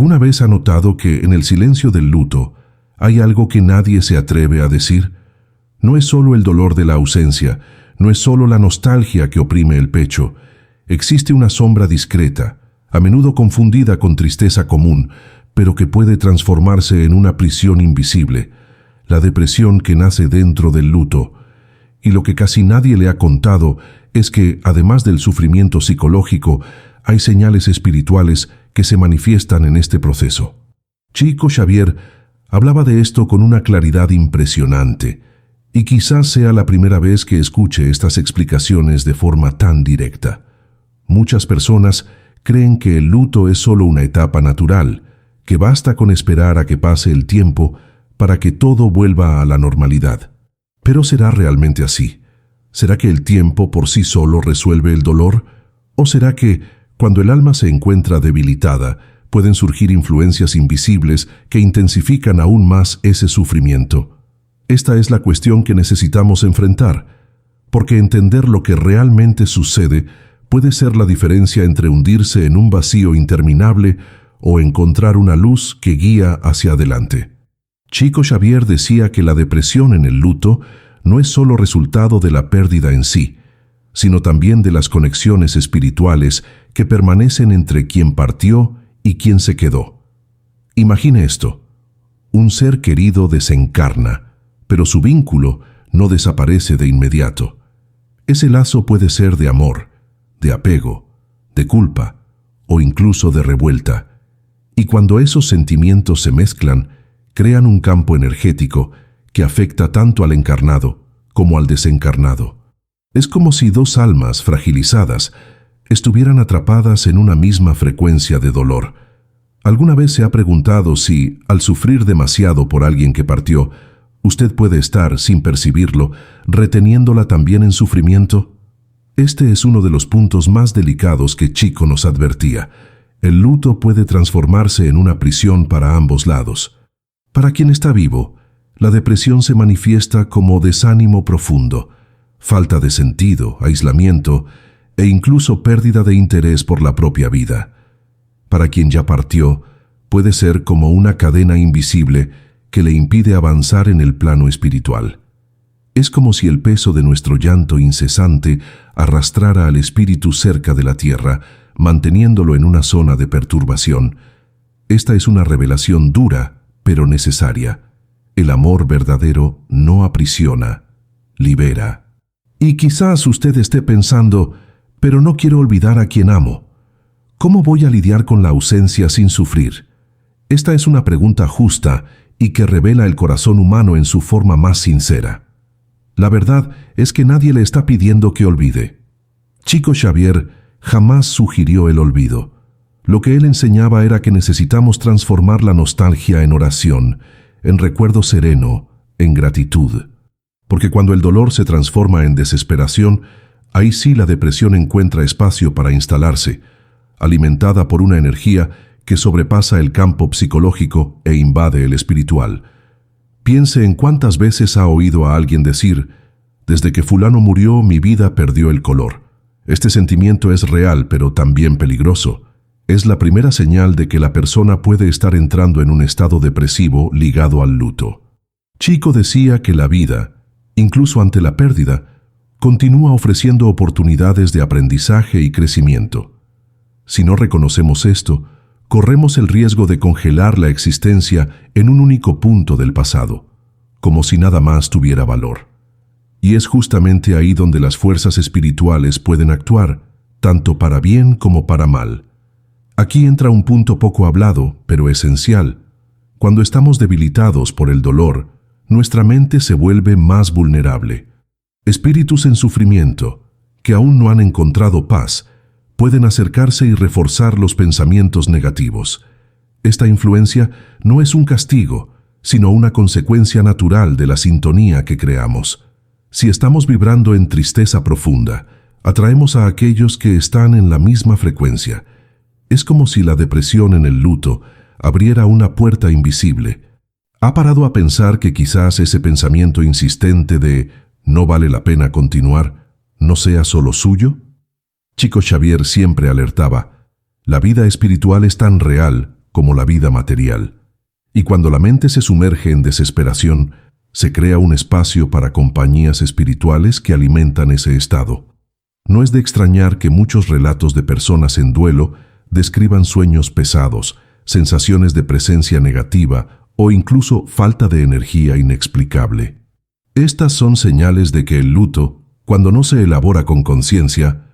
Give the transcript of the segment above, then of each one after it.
¿Alguna vez ha notado que en el silencio del luto hay algo que nadie se atreve a decir? No es solo el dolor de la ausencia, no es solo la nostalgia que oprime el pecho. Existe una sombra discreta, a menudo confundida con tristeza común, pero que puede transformarse en una prisión invisible, la depresión que nace dentro del luto. Y lo que casi nadie le ha contado es que, además del sufrimiento psicológico, hay señales espirituales que se manifiestan en este proceso. Chico Xavier hablaba de esto con una claridad impresionante, y quizás sea la primera vez que escuche estas explicaciones de forma tan directa. Muchas personas creen que el luto es solo una etapa natural, que basta con esperar a que pase el tiempo para que todo vuelva a la normalidad. ¿Pero será realmente así? ¿Será que el tiempo por sí solo resuelve el dolor? ¿O será que, cuando el alma se encuentra debilitada, pueden surgir influencias invisibles que intensifican aún más ese sufrimiento? Esta es la cuestión que necesitamos enfrentar, porque entender lo que realmente sucede puede ser la diferencia entre hundirse en un vacío interminable o encontrar una luz que guía hacia adelante. Chico Xavier decía que la depresión en el luto no es solo resultado de la pérdida en sí, sino también de las conexiones espirituales que permanecen entre quien partió y quien se quedó. Imagine esto: un ser querido desencarna, pero su vínculo no desaparece de inmediato. Ese lazo puede ser de amor, de apego, de culpa o incluso de revuelta. Y cuando esos sentimientos se mezclan, crean un campo energético que afecta tanto al encarnado como al desencarnado. Es como si dos almas fragilizadas estuvieran atrapadas en una misma frecuencia de dolor. ¿Alguna vez se ha preguntado si, al sufrir demasiado por alguien que partió, usted puede estar, sin percibirlo, reteniéndola también en sufrimiento? Este es uno de los puntos más delicados que Chico nos advertía. El luto puede transformarse en una prisión para ambos lados. Para quien está vivo, la depresión se manifiesta como desánimo profundo, falta de sentido, aislamiento e incluso pérdida de interés por la propia vida. Para quien ya partió, puede ser como una cadena invisible que le impide avanzar en el plano espiritual. Es como si el peso de nuestro llanto incesante arrastrara al espíritu cerca de la tierra, manteniéndolo en una zona de perturbación. Esta es una revelación dura, pero necesaria. El amor verdadero no aprisiona, libera. Y quizás usted esté pensando, pero no quiero olvidar a quien amo. ¿Cómo voy a lidiar con la ausencia sin sufrir? Esta es una pregunta justa y que revela el corazón humano en su forma más sincera. La verdad es que nadie le está pidiendo que olvide. Chico Xavier jamás sugirió el olvido. Lo que él enseñaba era que necesitamos transformar la nostalgia en oración, en recuerdo sereno, en gratitud. Porque cuando el dolor se transforma en desesperación, ahí sí la depresión encuentra espacio para instalarse, alimentada por una energía que sobrepasa el campo psicológico e invade el espiritual. Piense en cuántas veces ha oído a alguien decir: «Desde que fulano murió, mi vida perdió el color». Este sentimiento es real, pero también peligroso. Es la primera señal de que la persona puede estar entrando en un estado depresivo ligado al luto. Chico decía que la vida, incluso ante la pérdida, continúa ofreciendo oportunidades de aprendizaje y crecimiento. Si no reconocemos esto, corremos el riesgo de congelar la existencia en un único punto del pasado, como si nada más tuviera valor. Y es justamente ahí donde las fuerzas espirituales pueden actuar, tanto para bien como para mal. Aquí entra un punto poco hablado, pero esencial. Cuando estamos debilitados por el dolor, nuestra mente se vuelve más vulnerable. Espíritus en sufrimiento, que aún no han encontrado paz, pueden acercarse y reforzar los pensamientos negativos. Esta influencia no es un castigo, sino una consecuencia natural de la sintonía que creamos. Si estamos vibrando en tristeza profunda, atraemos a aquellos que están en la misma frecuencia. Es como si la depresión en el luto abriera una puerta invisible. ¿Ha parado a pensar que quizás ese pensamiento insistente de «no vale la pena continuar» no sea solo suyo? Chico Xavier siempre alertaba: la vida espiritual es tan real como la vida material. Y cuando la mente se sumerge en desesperación, se crea un espacio para compañías espirituales que alimentan ese estado. No es de extrañar que muchos relatos de personas en duelo describan sueños pesados, sensaciones de presencia negativa o incluso falta de energía inexplicable. Estas son señales de que el luto, cuando no se elabora con conciencia,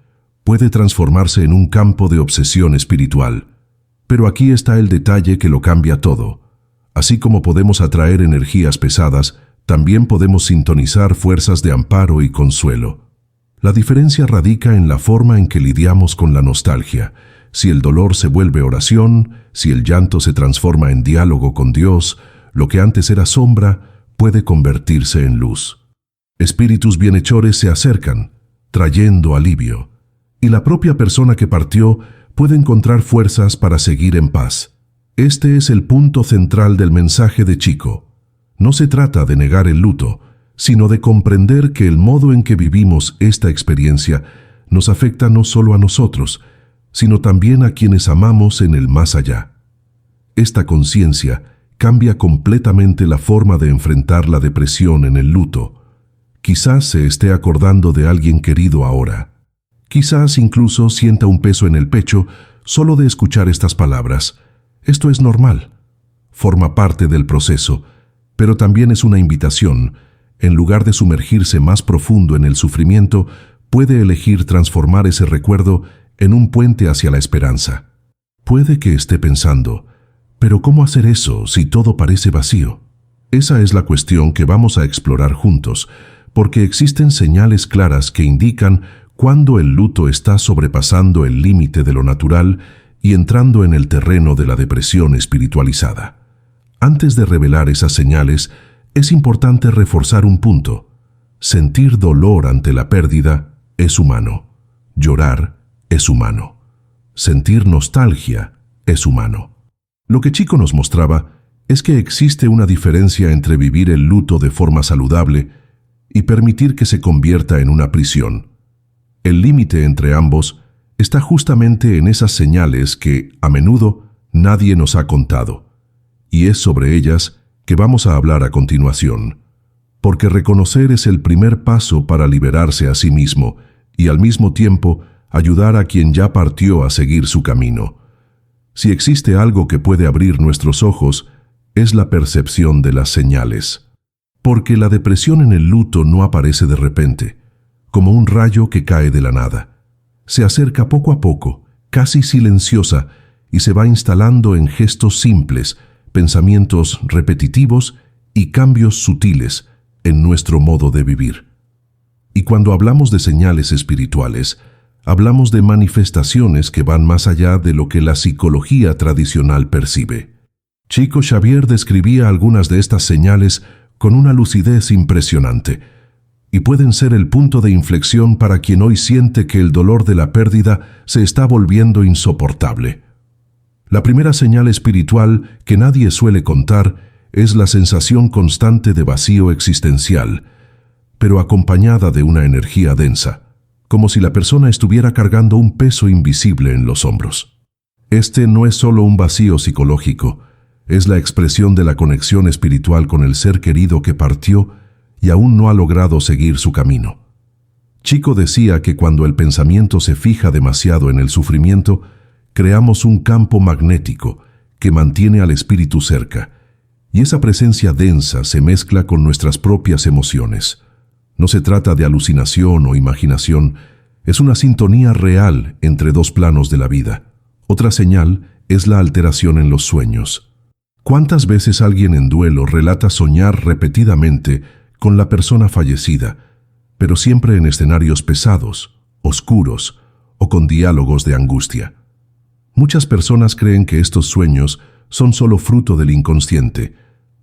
puede transformarse en un campo de obsesión espiritual. Pero aquí está el detalle que lo cambia todo. Así como podemos atraer energías pesadas, también podemos sintonizar fuerzas de amparo y consuelo. La diferencia radica en la forma en que lidiamos con la nostalgia. Si el dolor se vuelve oración, si el llanto se transforma en diálogo con Dios, lo que antes era sombra puede convertirse en luz. Espíritus bienhechores se acercan, trayendo alivio, y la propia persona que partió puede encontrar fuerzas para seguir en paz. Este es el punto central del mensaje de Chico. No se trata de negar el luto, sino de comprender que el modo en que vivimos esta experiencia nos afecta no solo a nosotros, sino también a quienes amamos en el más allá. Esta conciencia cambia completamente la forma de enfrentar la depresión en el luto. Quizás se esté acordando de alguien querido ahora. Quizás incluso sienta un peso en el pecho solo de escuchar estas palabras. Esto es normal. Forma parte del proceso, pero también es una invitación. En lugar de sumergirse más profundo en el sufrimiento, puede elegir transformar ese recuerdo en un puente hacia la esperanza. Puede que esté pensando, ¿pero cómo hacer eso si todo parece vacío? Esa es la cuestión que vamos a explorar juntos, porque existen señales claras que indican cuándo el luto está sobrepasando el límite de lo natural y entrando en el terreno de la depresión espiritualizada. Antes de revelar esas señales, es importante reforzar un punto. Sentir dolor ante la pérdida es humano. Llorar es humano. Sentir nostalgia es humano. Lo que Chico nos mostraba es que existe una diferencia entre vivir el luto de forma saludable y permitir que se convierta en una prisión. El límite entre ambos está justamente en esas señales que, a menudo, nadie nos ha contado. Y es sobre ellas que vamos a hablar a continuación, porque reconocer es el primer paso para liberarse a sí mismo y al mismo tiempo ayudar a quien ya partió a seguir su camino. Si existe algo que puede abrir nuestros ojos, es la percepción de las señales. Porque la depresión en el luto no aparece de repente, como un rayo que cae de la nada. Se acerca poco a poco, casi silenciosa, y se va instalando en gestos simples, pensamientos repetitivos y cambios sutiles en nuestro modo de vivir. Y cuando hablamos de señales espirituales, hablamos de manifestaciones que van más allá de lo que la psicología tradicional percibe. Chico Xavier describía algunas de estas señales con una lucidez impresionante, y pueden ser el punto de inflexión para quien hoy siente que el dolor de la pérdida se está volviendo insoportable. La primera señal espiritual que nadie suele contar es la sensación constante de vacío existencial, pero acompañada de una energía densa, como si la persona estuviera cargando un peso invisible en los hombros. Este no es solo un vacío psicológico, es la expresión de la conexión espiritual con el ser querido que partió y aún no ha logrado seguir su camino. Chico decía que cuando el pensamiento se fija demasiado en el sufrimiento, creamos un campo magnético que mantiene al espíritu cerca, y esa presencia densa se mezcla con nuestras propias emociones. No se trata de alucinación o imaginación, es una sintonía real entre dos planos de la vida. Otra señal es la alteración en los sueños. ¿Cuántas veces alguien en duelo relata soñar repetidamente con la persona fallecida, pero siempre en escenarios pesados, oscuros o con diálogos de angustia? Muchas personas creen que estos sueños son solo fruto del inconsciente,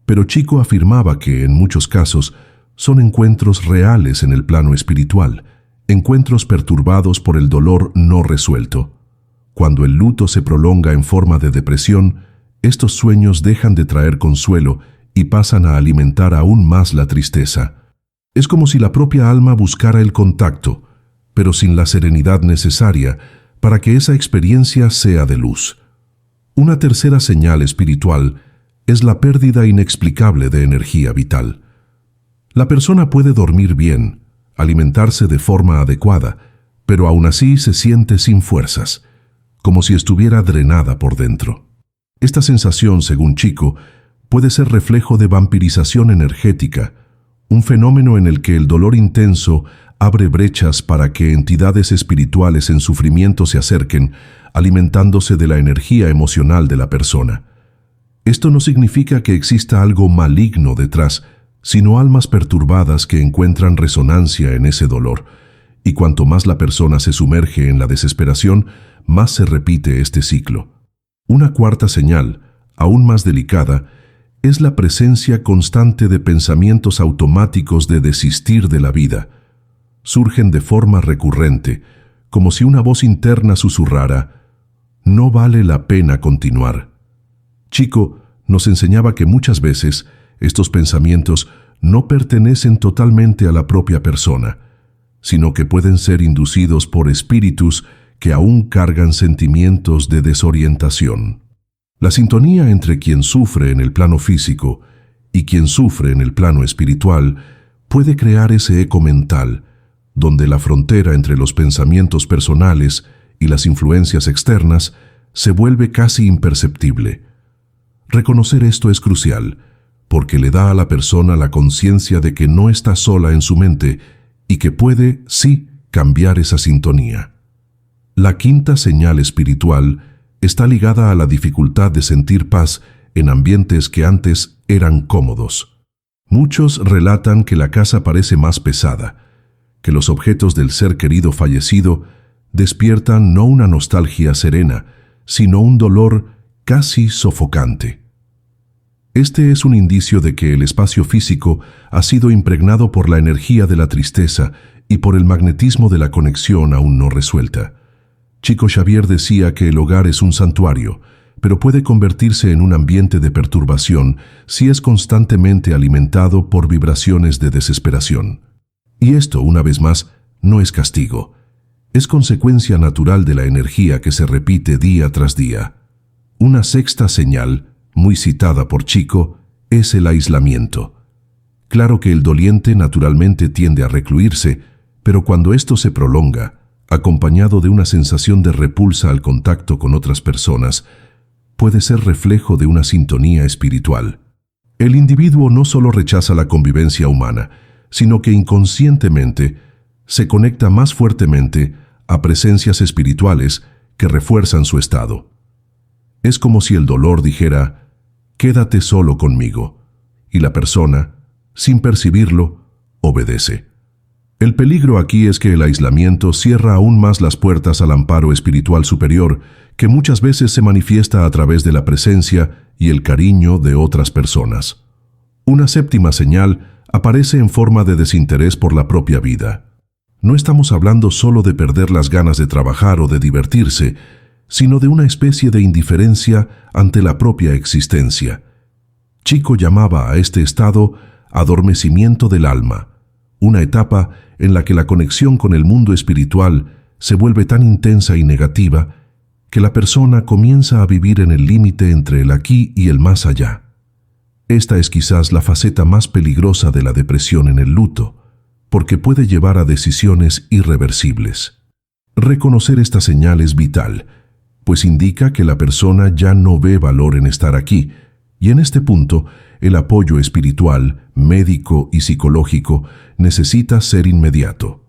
pero Chico afirmaba que, en muchos casos, son encuentros reales en el plano espiritual, encuentros perturbados por el dolor no resuelto. Cuando el luto se prolonga en forma de depresión, estos sueños dejan de traer consuelo y pasan a alimentar aún más la tristeza. Es como si la propia alma buscara el contacto, pero sin la serenidad necesaria para que esa experiencia sea de luz. Una tercera señal espiritual es la pérdida inexplicable de energía vital. La persona puede dormir bien, alimentarse de forma adecuada, pero aún así se siente sin fuerzas, como si estuviera drenada por dentro. Esta sensación, según Chico, puede ser reflejo de vampirización energética, un fenómeno en el que el dolor intenso abre brechas para que entidades espirituales en sufrimiento se acerquen, alimentándose de la energía emocional de la persona. Esto no significa que exista algo maligno detrás, sino almas perturbadas que encuentran resonancia en ese dolor, y cuanto más la persona se sumerge en la desesperación, más se repite este ciclo. Una cuarta señal, aún más delicada, es la presencia constante de pensamientos automáticos de desistir de la vida. Surgen de forma recurrente, como si una voz interna susurrara: «No vale la pena continuar». Chico nos enseñaba que muchas veces estos pensamientos no pertenecen totalmente a la propia persona, sino que pueden ser inducidos por espíritus que aún cargan sentimientos de desorientación. La sintonía entre quien sufre en el plano físico y quien sufre en el plano espiritual puede crear ese eco mental, donde la frontera entre los pensamientos personales y las influencias externas se vuelve casi imperceptible. Reconocer esto es crucial, porque le da a la persona la conciencia de que no está sola en su mente y que puede, sí, cambiar esa sintonía. La quinta señal espiritual está ligada a la dificultad de sentir paz en ambientes que antes eran cómodos. Muchos relatan que la casa parece más pesada, que los objetos del ser querido fallecido despiertan no una nostalgia serena, sino un dolor casi sofocante. Este es un indicio de que el espacio físico ha sido impregnado por la energía de la tristeza y por el magnetismo de la conexión aún no resuelta. Chico Xavier decía que el hogar es un santuario, pero puede convertirse en un ambiente de perturbación si es constantemente alimentado por vibraciones de desesperación. Y esto, una vez más, no es castigo. Es consecuencia natural de la energía que se repite día tras día. Una sexta señal, muy citada por Chico, es el aislamiento. Claro que el doliente naturalmente tiende a recluirse, pero cuando esto se prolonga, acompañado de una sensación de repulsa al contacto con otras personas, puede ser reflejo de una sintonía espiritual. El individuo no solo rechaza la convivencia humana, sino que inconscientemente se conecta más fuertemente a presencias espirituales que refuerzan su estado. Es como si el dolor dijera: «Quédate solo conmigo», y la persona, sin percibirlo, obedece. El peligro aquí es que el aislamiento cierra aún más las puertas al amparo espiritual superior, que muchas veces se manifiesta a través de la presencia y el cariño de otras personas. Una séptima señal aparece en forma de desinterés por la propia vida. No estamos hablando solo de perder las ganas de trabajar o de divertirse, sino de una especie de indiferencia ante la propia existencia. Chico llamaba a este estado adormecimiento del alma, una etapa en la que la conexión con el mundo espiritual se vuelve tan intensa y negativa que la persona comienza a vivir en el límite entre el aquí y el más allá. Esta es quizás la faceta más peligrosa de la depresión en el luto, porque puede llevar a decisiones irreversibles. Reconocer esta señal es vital, pues indica que la persona ya no ve valor en estar aquí, y en este punto el apoyo espiritual, médico y psicológico necesita ser inmediato.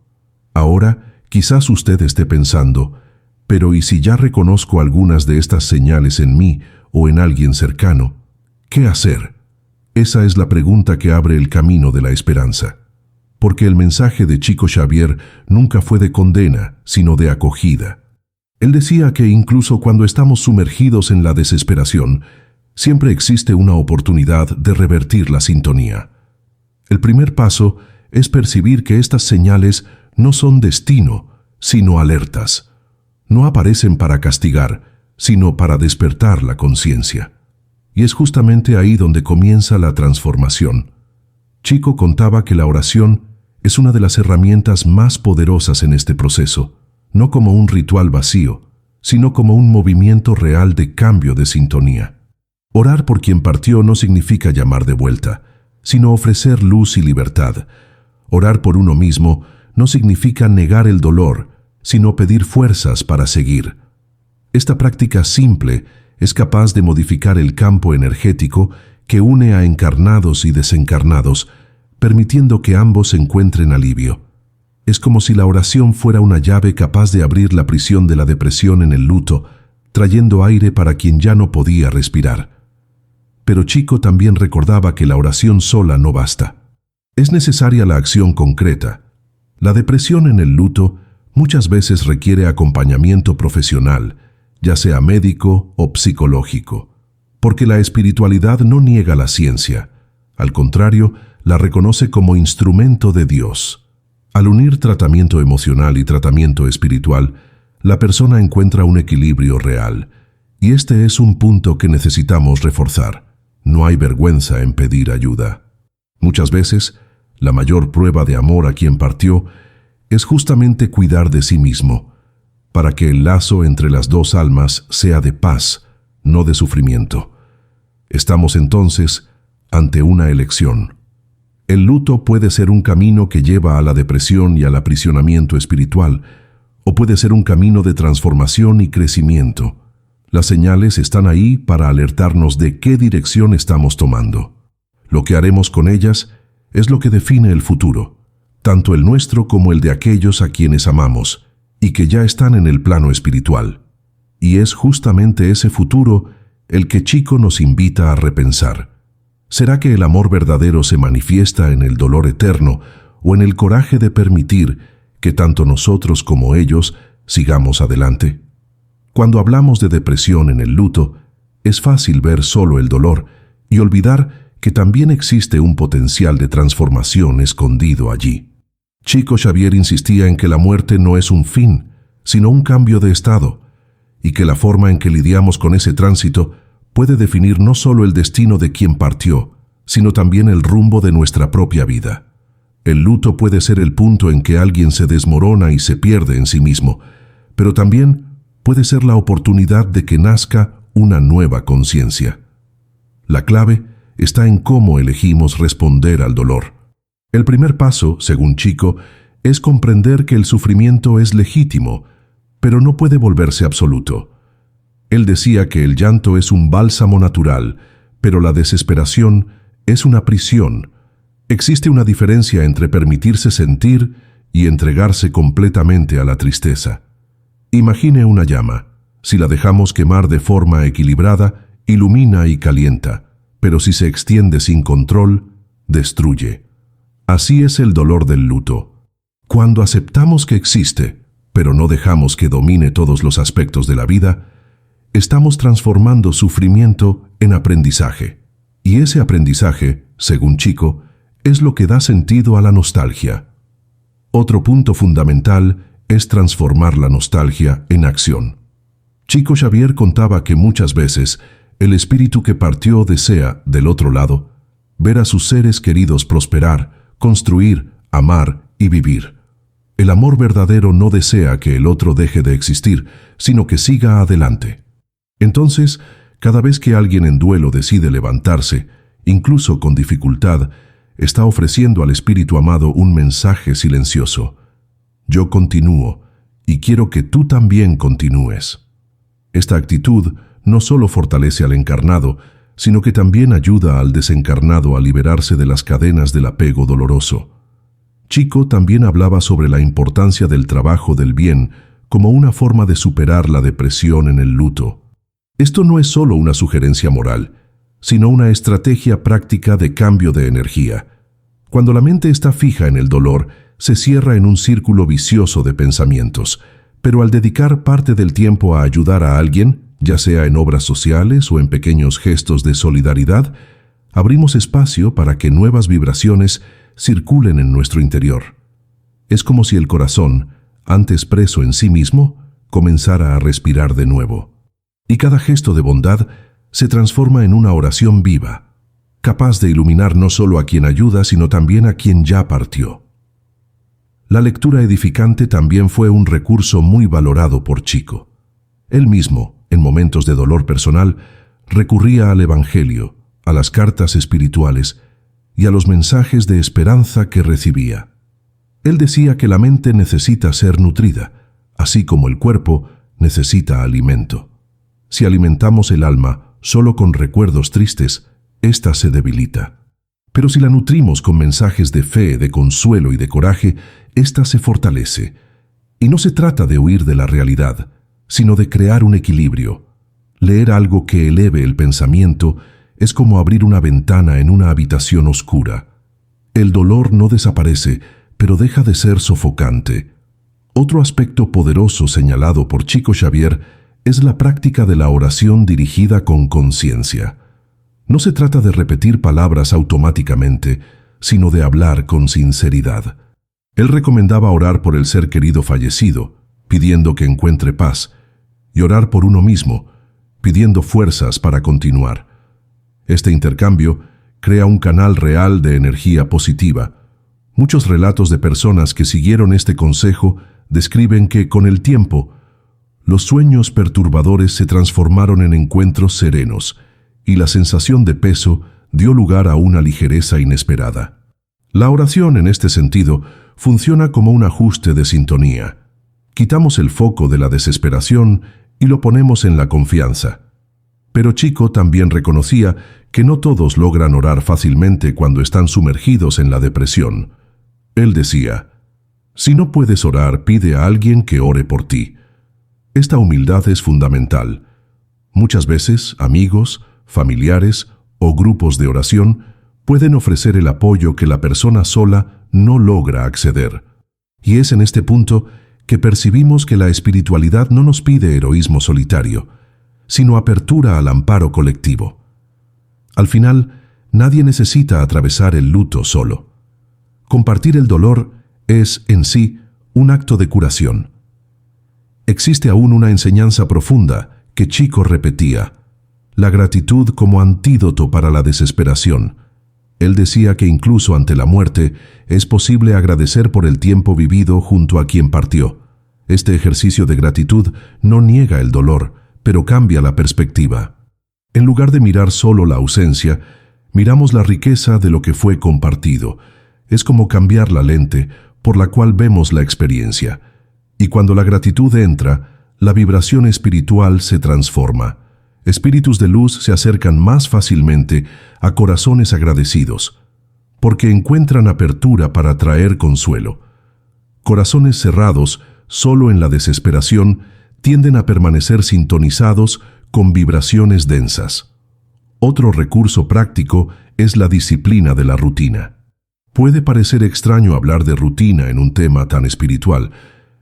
Ahora, quizás usted esté pensando: pero ¿y si ya reconozco algunas de estas señales en mí o en alguien cercano? ¿Qué hacer? Esa es la pregunta que abre el camino de la esperanza. Porque el mensaje de Chico Xavier nunca fue de condena, sino de acogida. Él decía que incluso cuando estamos sumergidos en la desesperación, siempre existe una oportunidad de revertir la sintonía. El primer paso es percibir que estas señales no son destino, sino alertas. No aparecen para castigar, sino para despertar la conciencia. Y es justamente ahí donde comienza la transformación. Chico contaba que la oración es una de las herramientas más poderosas en este proceso, no como un ritual vacío, sino como un movimiento real de cambio de sintonía. Orar por quien partió no significa llamar de vuelta, sino ofrecer luz y libertad. Orar por uno mismo no significa negar el dolor, sino pedir fuerzas para seguir. Esta práctica simple es capaz de modificar el campo energético que une a encarnados y desencarnados, permitiendo que ambos encuentren alivio. Es como si la oración fuera una llave capaz de abrir la prisión de la depresión en el luto, trayendo aire para quien ya no podía respirar. Pero Chico también recordaba que la oración sola no basta. Es necesaria la acción concreta. La depresión en el luto muchas veces requiere acompañamiento profesional, ya sea médico o psicológico, porque la espiritualidad no niega la ciencia, al contrario, la reconoce como instrumento de Dios. Al unir tratamiento emocional y tratamiento espiritual, la persona encuentra un equilibrio real, y este es un punto que necesitamos reforzar. No hay vergüenza en pedir ayuda. Muchas veces, la mayor prueba de amor a quien partió es justamente cuidar de sí mismo, para que el lazo entre las dos almas sea de paz, no de sufrimiento. Estamos entonces ante una elección. El luto puede ser un camino que lleva a la depresión y al aprisionamiento espiritual, o puede ser un camino de transformación y crecimiento. Las señales están ahí para alertarnos de qué dirección estamos tomando. Lo que haremos con ellas es lo que define el futuro, tanto el nuestro como el de aquellos a quienes amamos, y que ya están en el plano espiritual. Y es justamente ese futuro el que Chico nos invita a repensar. ¿Será que el amor verdadero se manifiesta en el dolor eterno o en el coraje de permitir que tanto nosotros como ellos sigamos adelante? Cuando hablamos de depresión en el luto, es fácil ver solo el dolor y olvidar que también existe un potencial de transformación escondido allí. Chico Xavier insistía en que la muerte no es un fin, sino un cambio de estado, y que la forma en que lidiamos con ese tránsito puede definir no solo el destino de quien partió, sino también el rumbo de nuestra propia vida. El luto puede ser el punto en que alguien se desmorona y se pierde en sí mismo, pero también puede ser la oportunidad de que nazca una nueva conciencia. La clave está en cómo elegimos responder al dolor. El primer paso, según Chico, es comprender que el sufrimiento es legítimo, pero no puede volverse absoluto. Él decía que el llanto es un bálsamo natural, pero la desesperación es una prisión. Existe una diferencia entre permitirse sentir y entregarse completamente a la tristeza. Imagine una llama. Si la dejamos quemar de forma equilibrada, ilumina y calienta, pero si se extiende sin control, destruye. Así es el dolor del luto. Cuando aceptamos que existe, pero no dejamos que domine todos los aspectos de la vida, estamos transformando sufrimiento en aprendizaje. Y ese aprendizaje, según Chico, es lo que da sentido a la nostalgia. Otro punto fundamental es transformar la nostalgia en acción. Chico Xavier contaba que muchas veces el espíritu que partió desea, del otro lado, ver a sus seres queridos prosperar, construir, amar y vivir. El amor verdadero no desea que el otro deje de existir, sino que siga adelante. Entonces, cada vez que alguien en duelo decide levantarse, incluso con dificultad, está ofreciendo al espíritu amado un mensaje silencioso. Yo continúo, y quiero que tú también continúes. Esta actitud no solo fortalece al encarnado, sino que también ayuda al desencarnado a liberarse de las cadenas del apego doloroso. Chico también hablaba sobre la importancia del trabajo del bien como una forma de superar la depresión en el luto. Esto no es solo una sugerencia moral, sino una estrategia práctica de cambio de energía. Cuando la mente está fija en el dolor, se cierra en un círculo vicioso de pensamientos, pero al dedicar parte del tiempo a ayudar a alguien, ya sea en obras sociales o en pequeños gestos de solidaridad, abrimos espacio para que nuevas vibraciones circulen en nuestro interior. Es como si el corazón, antes preso en sí mismo, comenzara a respirar de nuevo. Y cada gesto de bondad se transforma en una oración viva, capaz de iluminar no solo a quien ayuda, sino también a quien ya partió. La lectura edificante también fue un recurso muy valorado por Chico. Él mismo, en momentos de dolor personal, recurría al Evangelio, a las cartas espirituales y a los mensajes de esperanza que recibía. Él decía que la mente necesita ser nutrida, así como el cuerpo necesita alimento. Si alimentamos el alma solo con recuerdos tristes, ésta se debilita. Pero si la nutrimos con mensajes de fe, de consuelo y de coraje, ésta se fortalece. Y no se trata de huir de la realidad, sino de crear un equilibrio. Leer algo que eleve el pensamiento es como abrir una ventana en una habitación oscura. El dolor no desaparece, pero deja de ser sofocante. Otro aspecto poderoso señalado por Chico Xavier es la práctica de la oración dirigida con conciencia. No se trata de repetir palabras automáticamente, sino de hablar con sinceridad. Él recomendaba orar por el ser querido fallecido, pidiendo que encuentre paz, y orar por uno mismo, pidiendo fuerzas para continuar. Este intercambio crea un canal real de energía positiva. Muchos relatos de personas que siguieron este consejo describen que, con el tiempo, los sueños perturbadores se transformaron en encuentros serenos, y la sensación de peso dio lugar a una ligereza inesperada. La oración, en este sentido, funciona como un ajuste de sintonía. Quitamos el foco de la desesperación y lo ponemos en la confianza. Pero Chico también reconocía que no todos logran orar fácilmente cuando están sumergidos en la depresión. Él decía: si no puedes orar, pide a alguien que ore por ti. Esta humildad es fundamental. Muchas veces, amigos, familiares o grupos de oración pueden ofrecer el apoyo que la persona sola no logra acceder. Y es en este punto que percibimos que la espiritualidad no nos pide heroísmo solitario, sino apertura al amparo colectivo. Al final, nadie necesita atravesar el luto solo. Compartir el dolor es, en sí, un acto de curación. Existe aún una enseñanza profunda que Chico repetía: la gratitud como antídoto para la desesperación. Él decía que incluso ante la muerte es posible agradecer por el tiempo vivido junto a quien partió. Este ejercicio de gratitud no niega el dolor, pero cambia la perspectiva. En lugar de mirar solo la ausencia, miramos la riqueza de lo que fue compartido. Es como cambiar la lente por la cual vemos la experiencia. Y cuando la gratitud entra, la vibración espiritual se transforma. Espíritus de luz se acercan más fácilmente a corazones agradecidos, porque encuentran apertura para traer consuelo. Corazones cerrados, solo en la desesperación, tienden a permanecer sintonizados con vibraciones densas. Otro recurso práctico es la disciplina de la rutina. Puede parecer extraño hablar de rutina en un tema tan espiritual,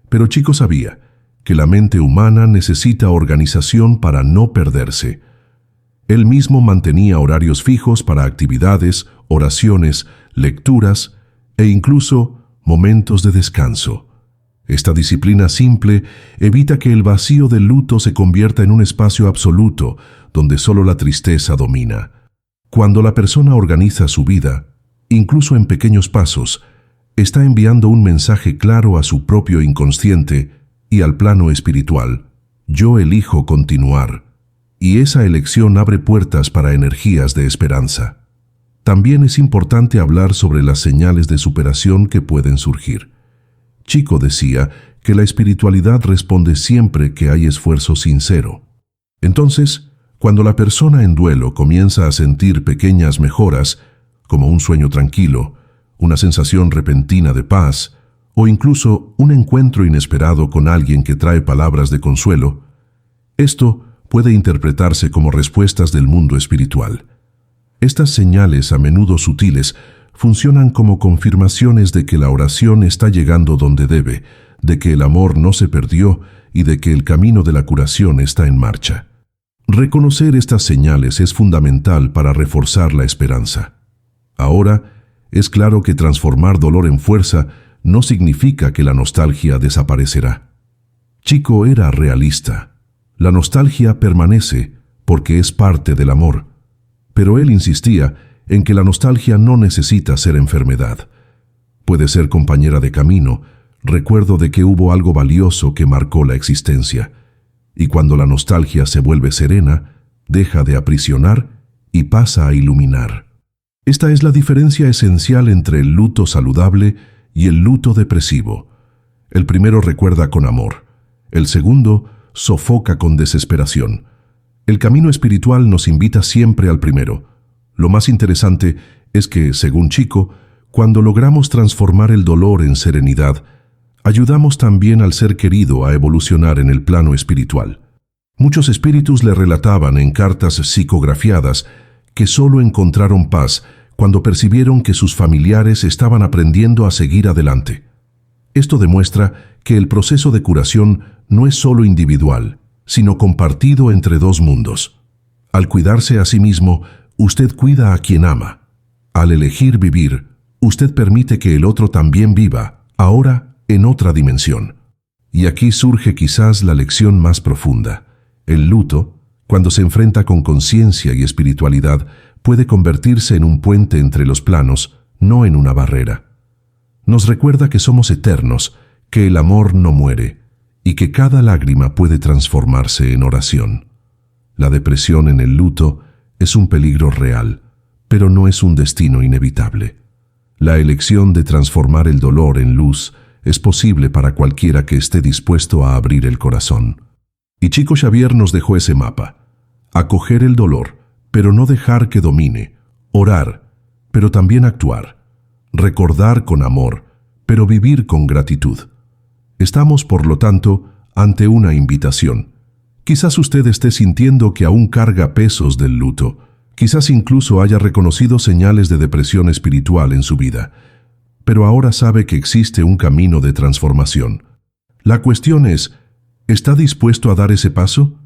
pero Chico sabía que la mente humana necesita organización para no perderse. Él mismo mantenía horarios fijos para actividades, oraciones, lecturas e incluso momentos de descanso. Esta disciplina simple evita que el vacío del luto se convierta en un espacio absoluto donde solo la tristeza domina. Cuando la persona organiza su vida, incluso en pequeños pasos, está enviando un mensaje claro a su propio inconsciente y al plano espiritual: yo elijo continuar. Y esa elección abre puertas para energías de esperanza. También es importante hablar sobre las señales de superación que pueden surgir. Chico decía que la espiritualidad responde siempre que hay esfuerzo sincero. Entonces, cuando la persona en duelo comienza a sentir pequeñas mejoras, como un sueño tranquilo, una sensación repentina de paz, o incluso un encuentro inesperado con alguien que trae palabras de consuelo, esto puede interpretarse como respuestas del mundo espiritual. Estas señales, a menudo sutiles, funcionan como confirmaciones de que la oración está llegando donde debe, de que el amor no se perdió y de que el camino de la curación está en marcha. Reconocer estas señales es fundamental para reforzar la esperanza. Ahora, es claro que transformar dolor en fuerza no significa que la nostalgia desaparecerá. Chico era realista. La nostalgia permanece porque es parte del amor, pero él insistía en que la nostalgia no necesita ser enfermedad. Puede ser compañera de camino, recuerdo de que hubo algo valioso que marcó la existencia. y cuando la nostalgia se vuelve serena, deja de aprisionar y pasa a iluminar. Esta es la diferencia esencial entre el luto saludable y el luto depresivo. El primero recuerda con amor, el segundo sofoca con desesperación. El camino espiritual nos invita siempre al primero. Lo más interesante es que, según Chico, cuando logramos transformar el dolor en serenidad, ayudamos también al ser querido a evolucionar en el plano espiritual. Muchos espíritus le relataban en cartas psicografiadas que solo encontraron paz cuando percibieron que sus familiares estaban aprendiendo a seguir adelante. Esto demuestra que el proceso de curación no es solo individual, sino compartido entre dos mundos. Al cuidarse a sí mismo, usted cuida a quien ama. Al elegir vivir, usted permite que el otro también viva, ahora en otra dimensión. Y aquí surge quizás la lección más profunda. El luto, cuando se enfrenta con conciencia y espiritualidad, puede convertirse en un puente entre los planos, no en una barrera. Nos recuerda que somos eternos, que el amor no muere, y que cada lágrima puede transformarse en oración. La depresión en el luto es un peligro real, pero no es un destino inevitable. La elección de transformar el dolor en luz es posible para cualquiera que esté dispuesto a abrir el corazón. Y Chico Xavier nos dejó ese mapa. Acoger el dolor, pero no dejar que domine. Orar, pero también actuar. Recordar con amor, pero vivir con gratitud. Estamos, por lo tanto, ante una invitación. Quizás usted esté sintiendo que aún carga pesos del luto. Quizás incluso haya reconocido señales de depresión espiritual en su vida. Pero ahora sabe que existe un camino de transformación. La cuestión es, ¿está dispuesto a dar ese paso?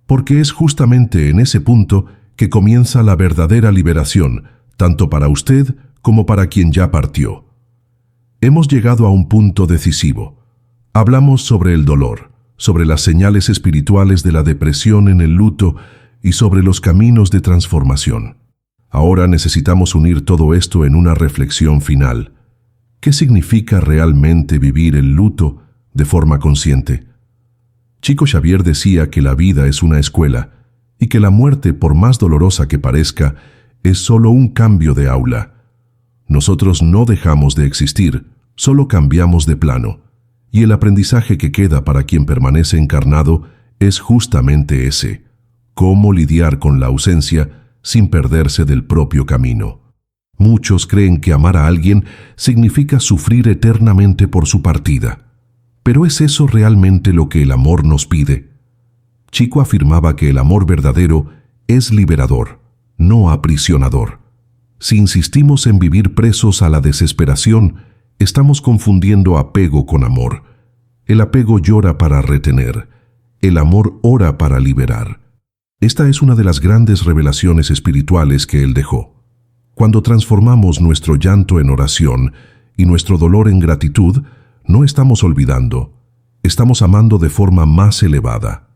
Porque es justamente en ese punto que comienza la verdadera liberación, tanto para usted como para quien ya partió. Hemos llegado a un punto decisivo. Hablamos sobre el dolor, sobre las señales espirituales de la depresión en el luto y sobre los caminos de transformación. Ahora necesitamos unir todo esto en una reflexión final. ¿Qué significa realmente vivir el luto de forma consciente? Chico Xavier decía que la vida es una escuela y que la muerte, por más dolorosa que parezca, es solo un cambio de aula. Nosotros no dejamos de existir, solo cambiamos de plano. Y el aprendizaje que queda para quien permanece encarnado es justamente ese: cómo lidiar con la ausencia sin perderse del propio camino. Muchos creen que amar a alguien significa sufrir eternamente por su partida. ¿Pero es eso realmente lo que el amor nos pide? Chico afirmaba que el amor verdadero es liberador, no aprisionador. Si insistimos en vivir presos a la desesperación, estamos confundiendo apego con amor. El apego llora para retener, el amor ora para liberar. Esta es una de las grandes revelaciones espirituales que él dejó. Cuando transformamos nuestro llanto en oración y nuestro dolor en gratitud, no estamos olvidando, estamos amando de forma más elevada.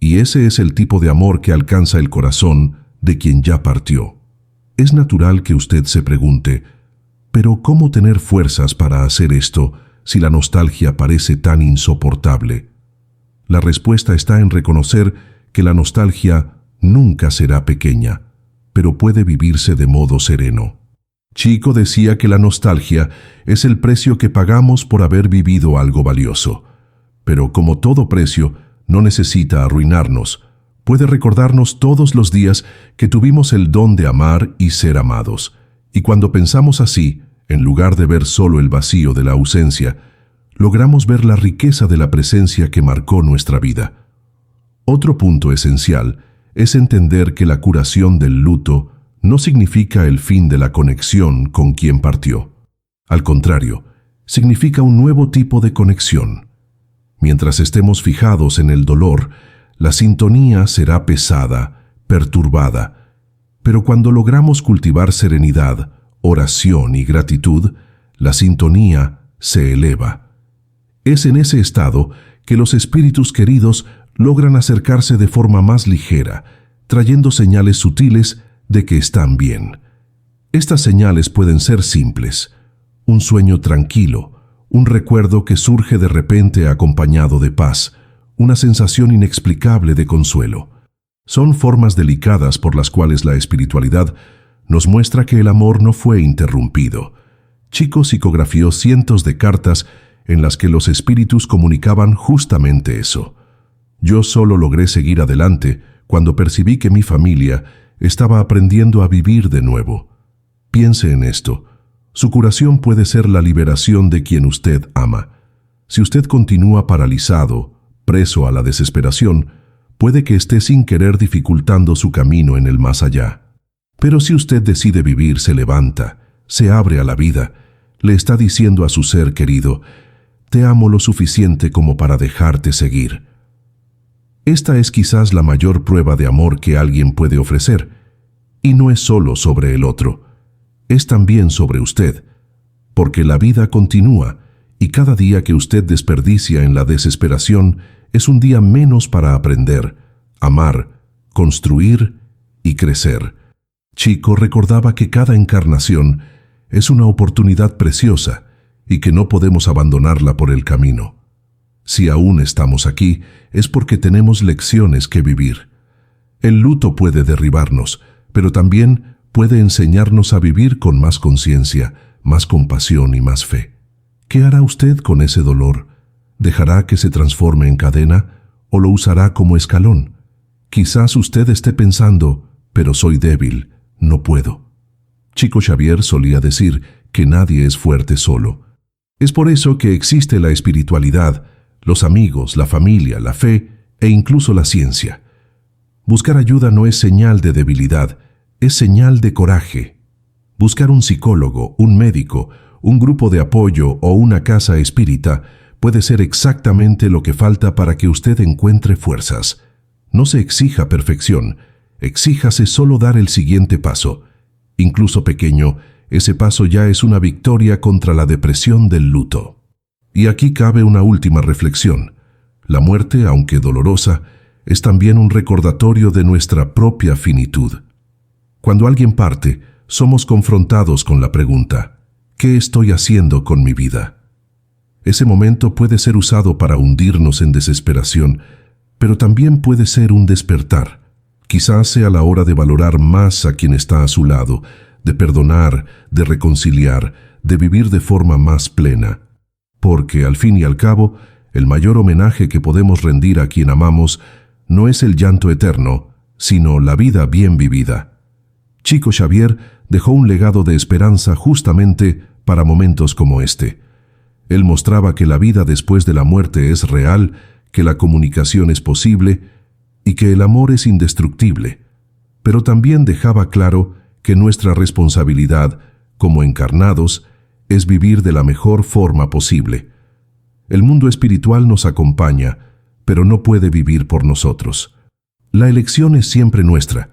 Y ese es el tipo de amor que alcanza el corazón de quien ya partió. Es natural que usted se pregunte, ¿pero cómo tener fuerzas para hacer esto si la nostalgia parece tan insoportable? La respuesta está en reconocer que la nostalgia nunca será pequeña, pero puede vivirse de modo sereno. Chico decía que la nostalgia es el precio que pagamos por haber vivido algo valioso. Pero como todo precio, no necesita arruinarnos. Puede recordarnos todos los días que tuvimos el don de amar y ser amados. Y cuando pensamos así, en lugar de ver solo el vacío de la ausencia, logramos ver la riqueza de la presencia que marcó nuestra vida. Otro punto esencial es entender que la curación del luto no significa el fin de la conexión con quien partió. Al contrario, significa un nuevo tipo de conexión. Mientras estemos fijados en el dolor, la sintonía será pesada, perturbada. Pero cuando logramos cultivar serenidad, oración y gratitud, la sintonía se eleva. Es en ese estado que los espíritus queridos logran acercarse de forma más ligera, trayendo señales sutiles de que están bien. Estas señales pueden ser simples: un sueño tranquilo, un recuerdo que surge de repente acompañado de paz, una sensación inexplicable de consuelo. Son formas delicadas por las cuales la espiritualidad nos muestra que el amor no fue interrumpido. Chico psicografió cientos de cartas en las que los espíritus comunicaban justamente eso. Yo solo logré seguir adelante cuando percibí que mi familia estaba aprendiendo a vivir de nuevo. Piense en esto. Su curación puede ser la liberación de quien usted ama. Si usted continúa paralizado, preso a la desesperación, puede que esté sin querer dificultando su camino en el más allá. Pero si usted decide vivir, se levanta, se abre a la vida, le está diciendo a su ser querido: te amo lo suficiente como para dejarte seguir. Esta es quizás la mayor prueba de amor que alguien puede ofrecer, y no es solo sobre el otro, es también sobre usted, porque la vida continúa y cada día que usted desperdicia en la desesperación es un día menos para aprender, amar, construir y crecer. Chico recordaba que cada encarnación es una oportunidad preciosa y que no podemos abandonarla por el camino. Si aún estamos aquí, es porque tenemos lecciones que vivir. El luto puede derribarnos, pero también puede enseñarnos a vivir con más conciencia, más compasión y más fe. ¿Qué hará usted con ese dolor? ¿Dejará que se transforme en cadena o lo usará como escalón? Quizás usted esté pensando: pero soy débil, no puedo. Chico Xavier solía decir que nadie es fuerte solo. Es por eso que existe la espiritualidad, los amigos, la familia, la fe e incluso la ciencia. Buscar ayuda no es señal de debilidad, es señal de coraje. Buscar un psicólogo, un médico, un grupo de apoyo o una casa espírita puede ser exactamente lo que falta para que usted encuentre fuerzas. No se exija perfección, exíjase solo dar el siguiente paso. Incluso pequeño, ese paso ya es una victoria contra la depresión del luto. Y aquí cabe una última reflexión. La muerte, aunque dolorosa, es también un recordatorio de nuestra propia finitud. Cuando alguien parte, somos confrontados con la pregunta: ¿qué estoy haciendo con mi vida? Ese momento puede ser usado para hundirnos en desesperación, pero también puede ser un despertar. Quizás sea la hora de valorar más a quien está a su lado, de perdonar, de reconciliar, de vivir de forma más plena. Porque, al fin y al cabo, el mayor homenaje que podemos rendir a quien amamos no es el llanto eterno, sino la vida bien vivida. Chico Xavier dejó un legado de esperanza justamente para momentos como este. Él mostraba que la vida después de la muerte es real, que la comunicación es posible y que el amor es indestructible. Pero también dejaba claro que nuestra responsabilidad, como encarnados, es vivir de la mejor forma posible. El mundo espiritual nos acompaña, pero no puede vivir por nosotros. La elección es siempre nuestra,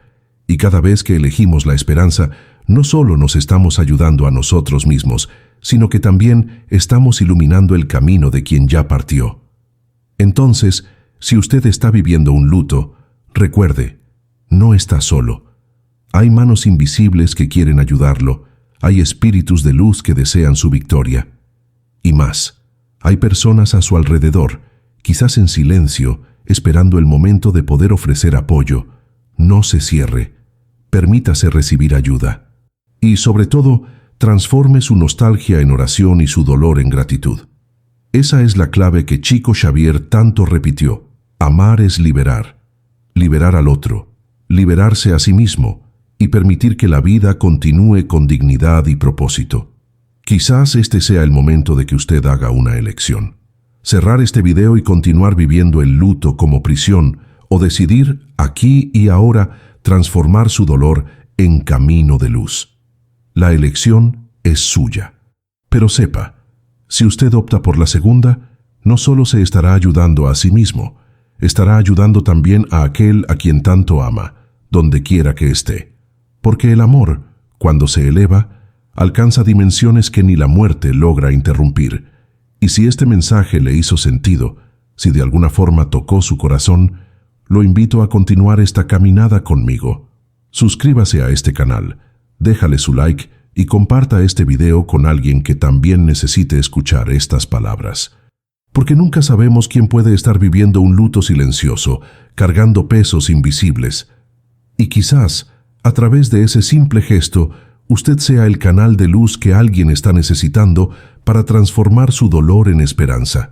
y cada vez que elegimos la esperanza, no solo nos estamos ayudando a nosotros mismos, sino que también estamos iluminando el camino de quien ya partió. Entonces, si usted está viviendo un luto, recuerde, no está solo. Hay manos invisibles que quieren ayudarlo, hay espíritus de luz que desean su victoria. Y más, hay personas a su alrededor, quizás en silencio, esperando el momento de poder ofrecer apoyo. No se cierre, permítase recibir ayuda. Y sobre todo, transforme su nostalgia en oración y su dolor en gratitud. Esa es la clave que Chico Xavier tanto repitió. Amar es liberar. Liberar al otro, liberarse a sí mismo y permitir que la vida continúe con dignidad y propósito. Quizás este sea el momento de que usted haga una elección. Cerrar este video y continuar viviendo el luto como prisión, o decidir, aquí y ahora, transformar su dolor en camino de luz. La elección es suya. Pero sepa, si usted opta por la segunda, no solo se estará ayudando a sí mismo, estará ayudando también a aquel a quien tanto ama, donde quiera que esté. Porque el amor, cuando se eleva, alcanza dimensiones que ni la muerte logra interrumpir. Y si este mensaje le hizo sentido, si de alguna forma tocó su corazón, lo invito a continuar esta caminada conmigo. Suscríbase a este canal, déjale su like y comparta este video con alguien que también necesite escuchar estas palabras. porque nunca sabemos quién puede estar viviendo un luto silencioso, cargando pesos invisibles. Y quizás, a través de ese simple gesto, usted sea el canal de luz que alguien está necesitando para transformar su dolor en esperanza.